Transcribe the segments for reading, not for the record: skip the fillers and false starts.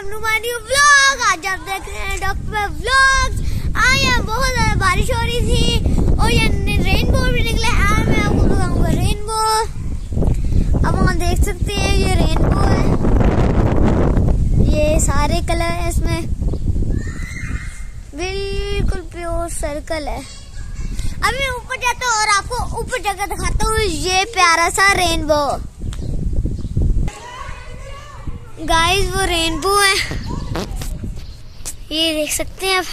Numani vlog. आज आप देख रहे हैं डॉक्टर व्लॉग्स। आज यहाँ बहुत ज्यादा बारिश हो रही थी और ये रेनबो भी निकले। आज मैं आपको दिखाऊंगा रेनबो। अब वहाँ देख सकते हैं ये रेनबो है, ये सारे कलर है इसमें, बिल्कुल प्योर सर्कल है। अभी मैं ऊपर जाता हूँ और आपको ऊपर जगह दिखाता हूँ ये प्यारा सा रेनबो। गाइस वो रेनबो है, ये देख सकते हैं आप,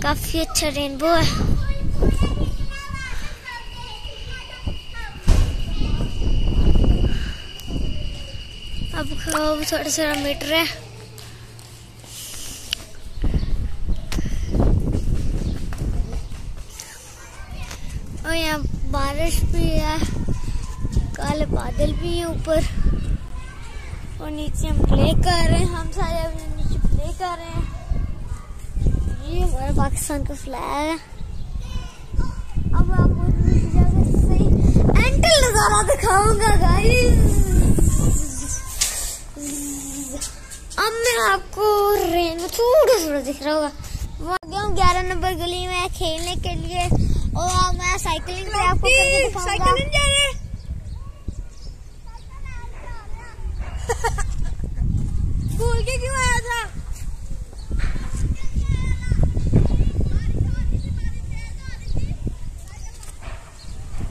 काफी अच्छा रेनबो है। अब थोड़ा सा मीटर है। और यहाँ बारिश भी है, काले बादल भी है ऊपर और नीचे हम प्ले कर रहे हैं। हम सारे अभी नीचे प्ले कर रहे हैं। ये हमारा पाकिस्तान का फ्लैग है। अब आपको सही एंटल नजारा दिखाऊंगा गाइस। अब मैं आपको रेन में थोड़ा दिख रहा होगा। वो आ गया हूँ 11 नंबर गली में खेलने के लिए और मैं साइकिलिंग पे आपको करके दिखाऊंगा। भूल के क्यों आया था?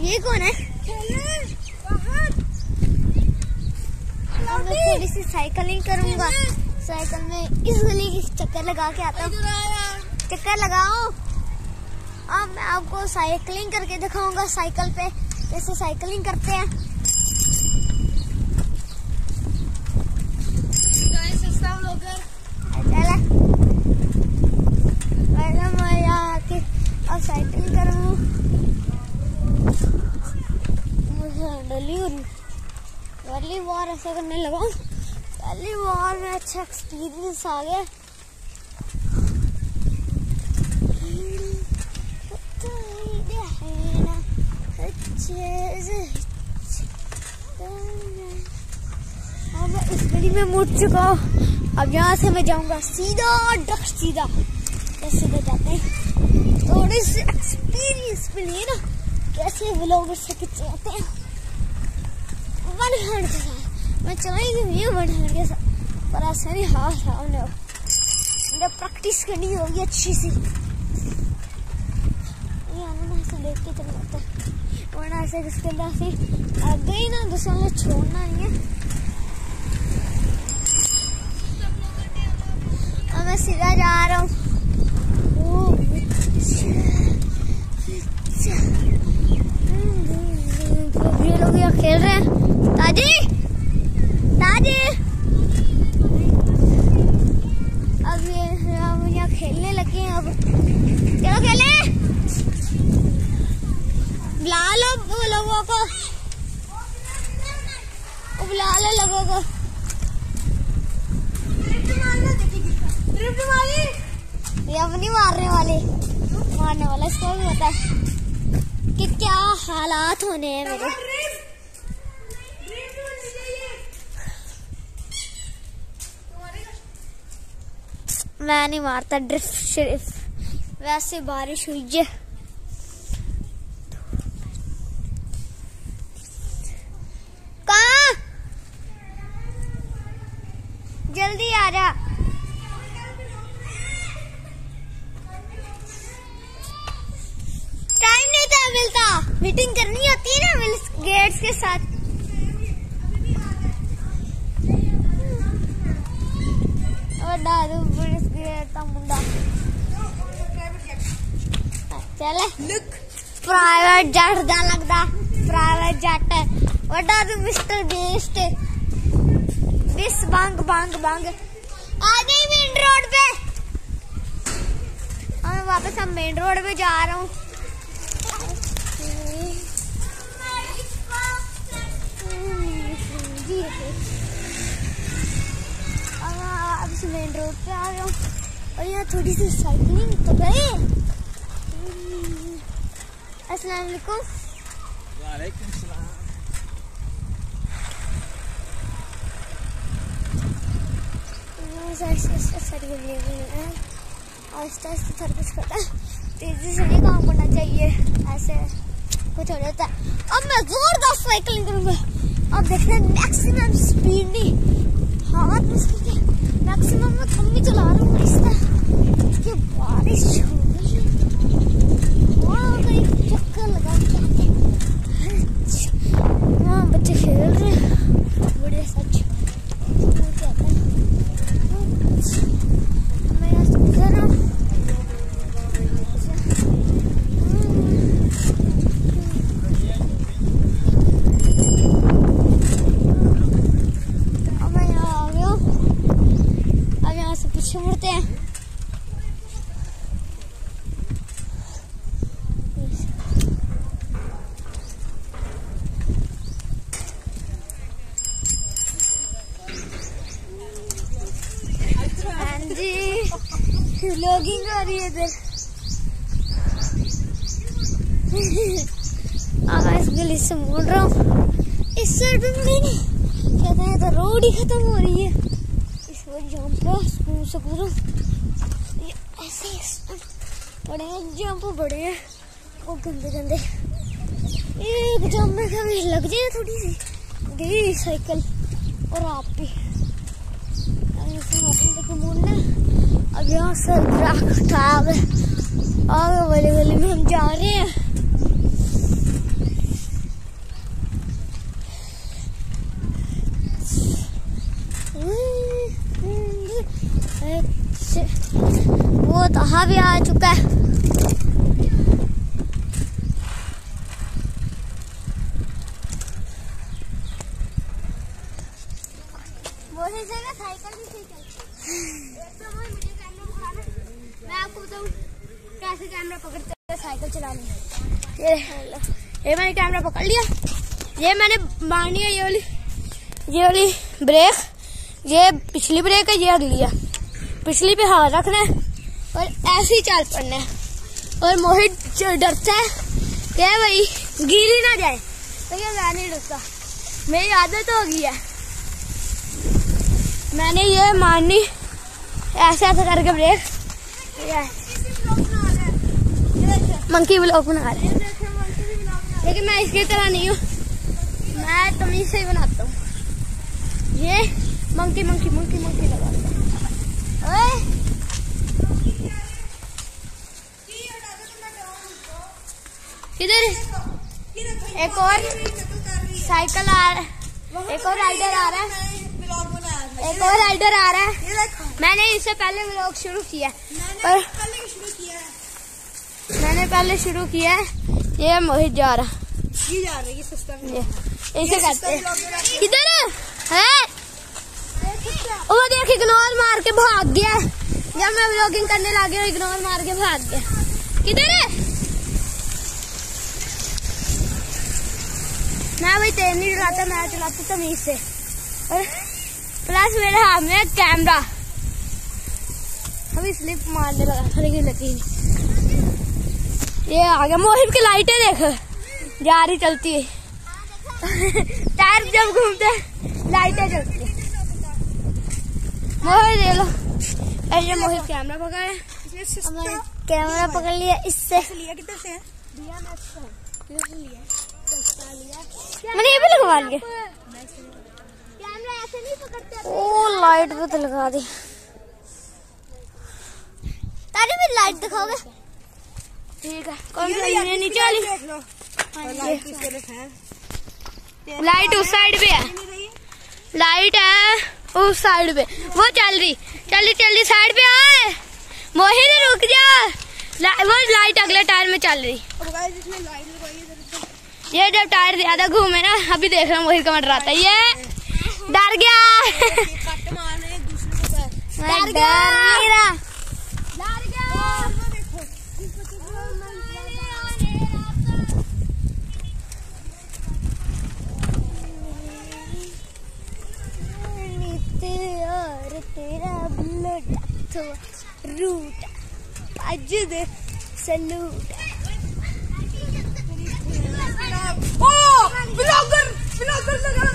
ये कौन है? मैं थोड़ी सी साइकिलिंग करूंगा। साइकिल में इस गली की चक्कर लगा के आता हूँ। चक्कर लगाओ। अब मैं आपको साइकिलिंग करके दिखाऊंगा साइकिल पे, कैसे साइकिलिंग करते हैं। अब साइकिलिंग करूँ, पहली बार ऐसा करने लगा हूँ। पहली बार में अच्छा एक्सपीरियंस आ गया। अब मैं इस गली में मुड़ चुका हूँ। अब यहाँ से मैं जाऊंगा सीधा सीधा कैसे जाते हैं। थोड़ी सी एक्सपीरियंस के लिए ना कैसे व्लॉग से खींचे जाते हैं। वन हैंड के साथ मैं चलाएंगे, ये वन हैंड के साथ, पर ऐसा नहीं हाथ सामने मुझे प्रैक्टिस करनी होगी अच्छी सी। ऐसे देख के चल जाता है, वरना ऐसे किसके अंदर से गई ना दूसरा में छोड़ना नहीं है। अब मैं सीधा जा रहा हूँ। ये लोग यहाँ खेल रहे हैं। ताजी अब ये हम यहाँ खेलने लगे हैं। अब चलो खेले, बुला लो वो लोगों को, बुला लो लोगों को। ये अपनी मारने वाला इसको भी पता है कि क्या हालात होने हैं मेरे। मैं नहीं मारता ड्रिफ्ट सिर्फ, वैसे बारिश हुई है। कहाँ? जल्दी आ जा। टाइम नहीं था मिलता, मीटिंग करनी होती है ना गेट्स के साथ। चले प्राइवेट जट दा लगता, प्राइवेट जट वड्डा तू मिस्टर बेस्ट दिस बंग आ गई मेन रोड पे। मैं वापस हम मेन रोड पे जा रहा हूँ। अब मेन रोड पे आ गया हूँ और यहाँ थोड़ी सी साइकिलिंग तो गए। अस्सलाम वालेकुम। वालेकुम सलाम। ऐसे सारी आहिस्ता आहिस्ता हर कुछ करता है, तेजी से नहीं काम करना चाहिए, ऐसे कुछ हो जाता है। अब मैं जोरदार साइकिलिंग करूंगा। अब देखना मैक्सिमम स्पीड नहीं, हाथ में मैक्सिमम में कम भी चला रहा हूँ आहिस्ता, क्योंकि बारिश हो गई है। वहाँ कहीं चक्कर लगा के वहाँ बच्चे खेल रहे हैं, बड़े सच मैं यहाँ से गुजर रहा हूँ। अब मैं यहाँ आ गया हूँ, अब यहाँ से पीछे मुड़ते हैं। व्लॉगिंग हो रही है इधर। इस गली से मुड़ रहा हूँ, इस साइड में नहीं कहते हैं तो रोड ही खत्म हो रही है। इस वक्त जंप स्कूल से कूदूं, ये ऐसे बड़े हैं जंप, बड़े हैं वो गंदे गंदे। एक जंप में कभी लग जाए थोड़ी सी गई साइकिल और आप भी देखो मुड़ना। अब यहाँ से दरख्त आगे वाली गली में हम जा रहे हैं। वो तो भी आ चुका है। वही जगह साइकिल भी सही चलती है। मैं आपको बताऊं कैसे कैमरा पकड़ते हैं साइकिल चलाने। ये मैंने कैमरा पकड़ लिया, ये मैंने मारनी है ये वाली ब्रेक, ये पिछली ब्रेक है, ये अगली है। पिछली पे हाथ रखना है और ऐसे ही चाल पड़ना है। और मोहित डरता है कि भाई गीली ना जाए, तो ये मैं नहीं डरता, मेरी आदत हो गई है। मैंने ये मारनी ऐसे ऐसे करके ब्रेक, मंकी ब्लॉग बना रहे हैं, लेकिन मैं इसकी तरह नहीं हूँ, मैं तमीज से ही बनाता हूँ। ये मंकी मंकी मंकी मंकी लगाता हूँ। किधर एक और साइकिल आ रहा है, एक और राइडर आ रहा है, एक और राइडर आ रहा है। मैंने इससे पहले व्लॉग शुरू किया है, मैंने पहले शुरू किया है। ये मोहित जा रहा, ये जा रही है सस्ता में, ऐसे करते हैं। किधर है? वो देख इग्नोर मार के भाग गया, जब मैं व्लॉगिंग करने लगी हूँ इग्नोर मार के भाग गया। किधर है? मैं भाई तेज नहीं चलाता, मैं चलाती तमीज से, और प्लस मेरे हाथ में कैमरा। अभी स्लिप मारने लगा, लेकिन लगी नहीं। ये आ गया मोहित की लाइटें देख, जा रही चलती है। टायर जब घूमते लाइटें चलती है। मोहित ले लो, ऐसे मोहित कैमरा पकड़े, कैमरा पकड़ लिया इससे। लिया कितने से? मैंने ये भी लगवा लिया। कैमरा ऐसे नहीं पकड़ते। ओ लाइट भी तो लगा दी। तारे में लाइट दिखाओगे? ठीक है, कौन सी नीचे वाली? लाइट उस साइड पे है, लाइट है उस साइड पे, वो चल रही साइड पे आए। मोहित रुक जा, वो लाइट अगले टायर में चल रही। ये जब टायर ज्यादा घूमे ना, अभी देख रहा हूँ मोहित का मर आता है, ये डर गया। डर गया। तेरा ब्लड रूट आज दे सलूट। ओ ब्लॉगर लगा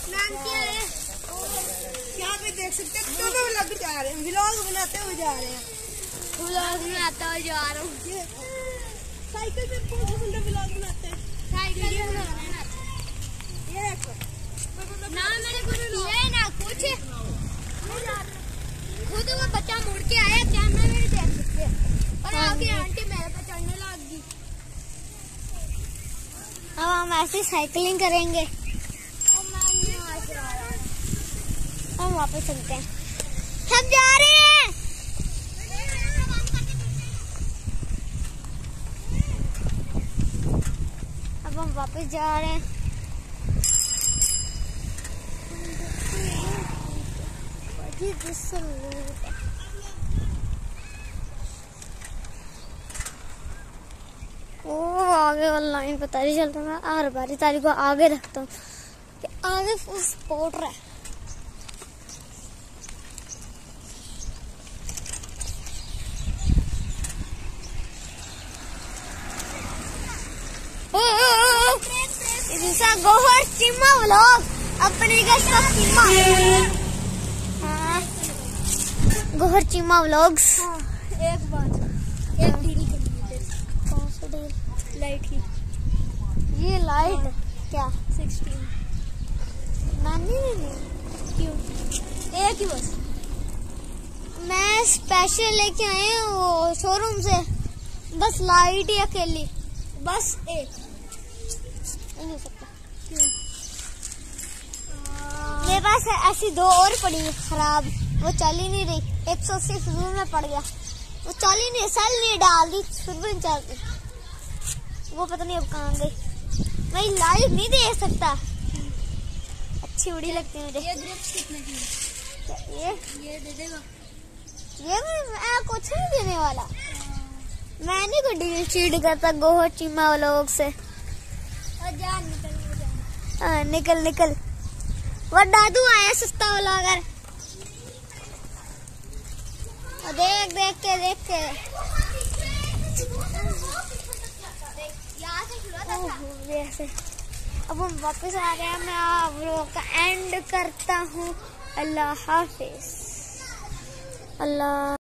नाम क्या है? यहाँ पे देख सकते हैं दोनों व्लॉग जा रहे हैं, व्लॉग बनाते हुए जा रहे हैं। व्लॉग में आता हुआ जा रहा हूँ। साइकिल पे कौन सा सुंदर व्लॉग बनाते हैं? साइकिल ये देखो ना मेरे को ये ना कुछ खुद वो बच्चा मुड़ के आया, कैमरा में देख सकते और आगे आंटी मेरे पे चढ़ने लग गई। अब हम ऐसे साइकिलिंग करेंगे। हम वापस चलते हैं, हम जा रहे हैं। अब हम वापस जा रहे हैं। ओ आगे वाला लाइन पता नहीं चलता, मैं हर बारी तारी को आगे रखता हूँ कि आगे फुल स्पॉट रहा है। गोहर चीमा व्लॉग अपने का चीमा। हाँ गोहर चीमा व्लॉग्स। एक बात, एक डील करनी। कौन सा डील? लाइट की। ये लाइट क्या 16 मैंने नहीं। क्यों? एक ही बस। मैं स्पेशल लेके आए हैं वो शोरूम से, बस लाइट ही अकेली, बस एक नहीं हो सकता। क्यों? मेरे पास ऐसी दो और पड़ी खराब, वो चल ही नहीं रही। 180 फिजूल में पड़ गया, वो चल ही नहीं, सेल नहीं डाल दी, फिर भी नहीं चलती। वो पता नहीं अब कहाँ गई। मैं लाइव नहीं देख सकता, अच्छी बड़ी लगती है मुझे। ये ग्रिप्स कितने की? ये दे देगा? ये मैं कुछ नहीं देने वाला। मैं नहीं कोई डील चीट करता गोहर चीमा व्लॉग से। जा निकल निकल निकल। वो दादू आया सस्ता व्लॉगर। देख देख के ऐसे। अब हम वापस आ रहे हैं, मैं व्लॉग का एंड करता हूँ। अल्लाह हाफिज। अल्लाह।